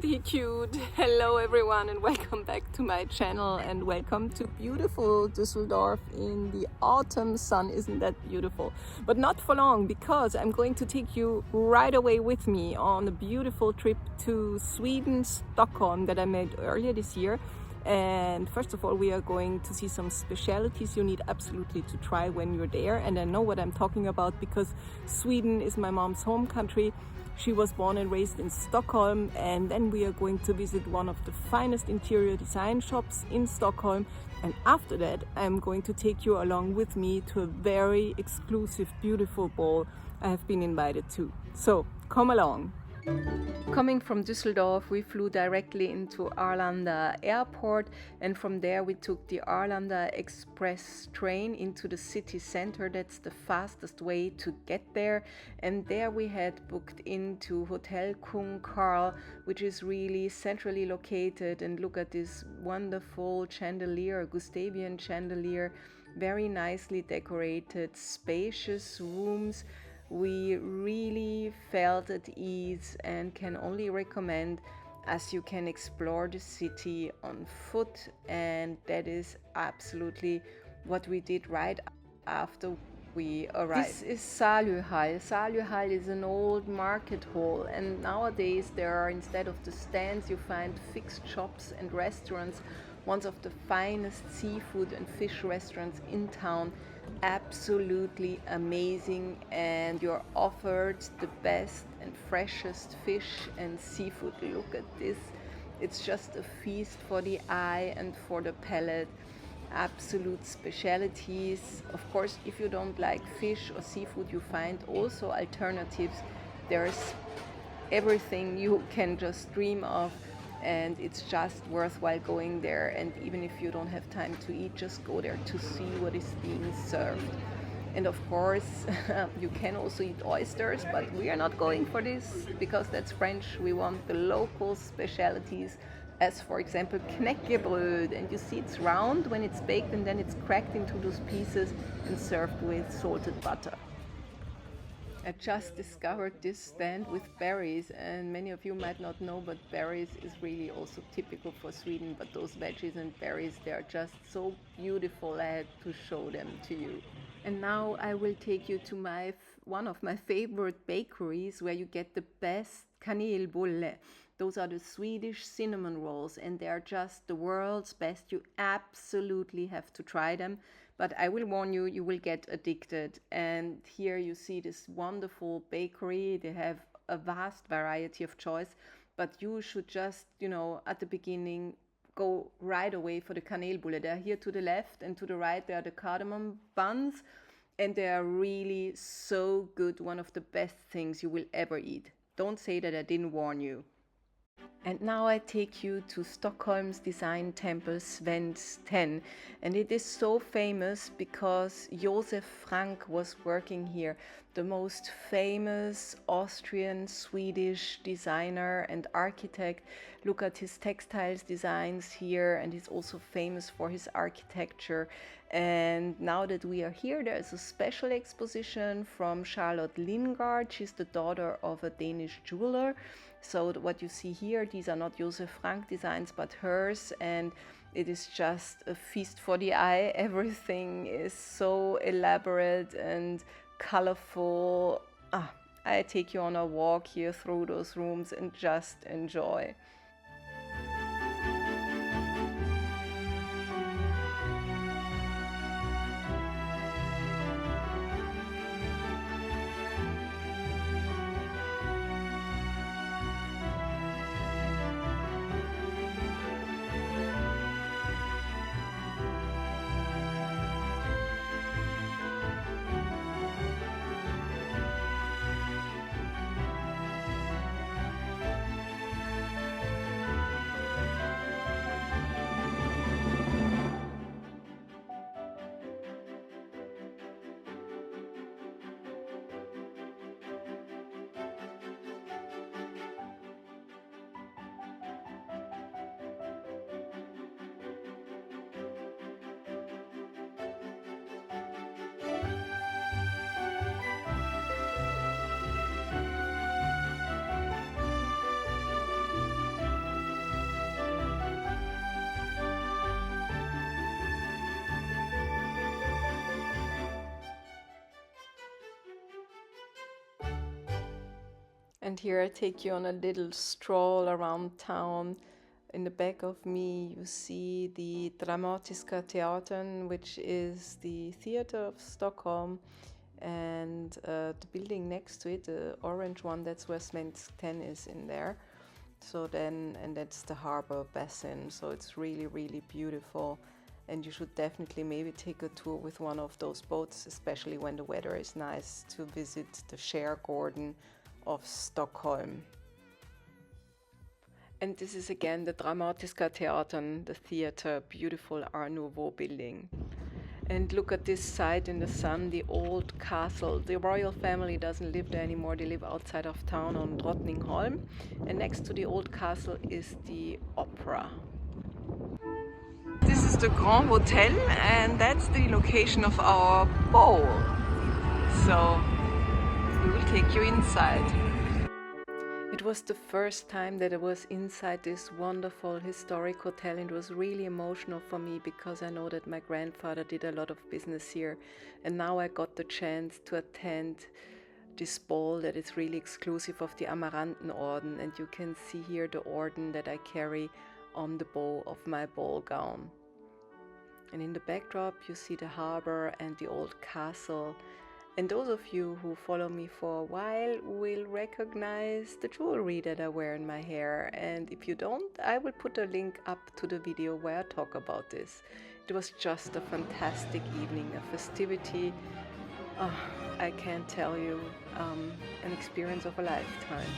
Be cute. Hello everyone and welcome back to my channel and welcome to beautiful Düsseldorf in the autumn sun. Isn't that beautiful? But not for long, because I'm going to take you right away with me on a beautiful trip to Sweden, Stockholm, that I made earlier this year. And first of all, we are going to see some specialities you need absolutely to try when you're there. And I know what I'm talking about because Sweden is my mom's home country. She was born and raised in Stockholm, and then we are going to visit one of the finest interior design shops in Stockholm. And after that, I'm going to take you along with me to a very exclusive, beautiful ball I have been invited to. So come along. Coming from Düsseldorf, we flew directly into Arlanda Airport, and from there we took the Arlanda Express train into the city center. That's the fastest way to get there. And there we had booked into Hotel Kung Karl, which is really centrally located. And look at this wonderful chandelier, Gustavian chandelier, very nicely decorated, spacious rooms. We really felt at ease and can only recommend, as you can explore the city on foot, and that is absolutely what we did right after we arrived. This is Salühall. Salühall is an old market hall, and nowadays there are, instead of the stands, you find fixed shops and restaurants, one of the finest seafood and fish restaurants in town. Absolutely amazing, and you're offered the best and freshest fish and seafood. Look at this, it's just a feast for the eye and for the palate. Absolute specialities. Of course, if you don't like fish or seafood, you find also alternatives. There's everything you can just dream of, and it's just worthwhile going there. And even if you don't have time to eat, just go there to see what is being served. And of course, you can also eat oysters, but we are not going for this because that's French. We want the local specialities, as for example Knäckebröt, and you see it's round when it's baked and then it's cracked into those pieces and served with salted butter. I just discovered this stand with berries, and many of you might not know, but berries is really also typical for Sweden. But those veggies and berries, they are just so beautiful. I had to show them to you. And now I will take you to one of my favorite bakeries, where you get the best kanelbulle. Those are the Swedish cinnamon rolls, and they are just the world's best. You absolutely have to try them. But I will warn you, you will get addicted. And here you see this wonderful bakery. They have a vast variety of choice, but you should just, at the beginning, go right away for the kanelbulle. They're here to the left, and to the right there are the cardamom buns, and they are really so good. One of the best things you will ever eat. Don't say that I didn't warn you. And now I take you to Stockholm's design temple Svenskt Tenn, and it is so famous because Josef Frank was working here, the most famous Austrian Swedish designer and architect. Look at his textiles designs here, and he's also famous for his architecture. And now that we are here, there's a special exposition from Charlotte Lingard. She's the daughter of a Danish jeweler. So what you see here, these are not Josef Frank designs, but hers, and it is just a feast for the eye. Everything is so elaborate and colorful. I take you on a walk here through those rooms and just enjoy. And here I take you on a little stroll around town. In the back of me you see the Dramatiska Teatern, which is the theater of Stockholm, and the building next to it, the orange one, that's where Svenskt Tenn is in there. So then, and that's the harbor basin, so it's really, really beautiful. And you should definitely maybe take a tour with one of those boats, especially when the weather is nice, to visit the Skärgården of Stockholm. And this is again the Dramatiska Teatern, the theater, beautiful Art Nouveau building. And look at this site in the sun, the old castle. The royal family doesn't live there anymore, they live outside of town on Drottningholm. And next to the old castle is the opera. This is the Grand Hotel, and that's the location of our ball. So we will take you inside. It was the first time that I was inside this wonderful historic hotel, and it was really emotional for me because I know that my grandfather did a lot of business here, and now I got the chance to attend this ball that is really exclusive of the Amaranterorden, and you can see here the orden that I carry on the bow of my ball gown. And in the backdrop you see the harbor and the old castle. And those of you who follow me for a while will recognize the jewelry that I wear in my hair. And if you don't, I will put a link up to the video where I talk about this. It was just a fantastic evening, a festivity. I can't tell you, an experience of a lifetime.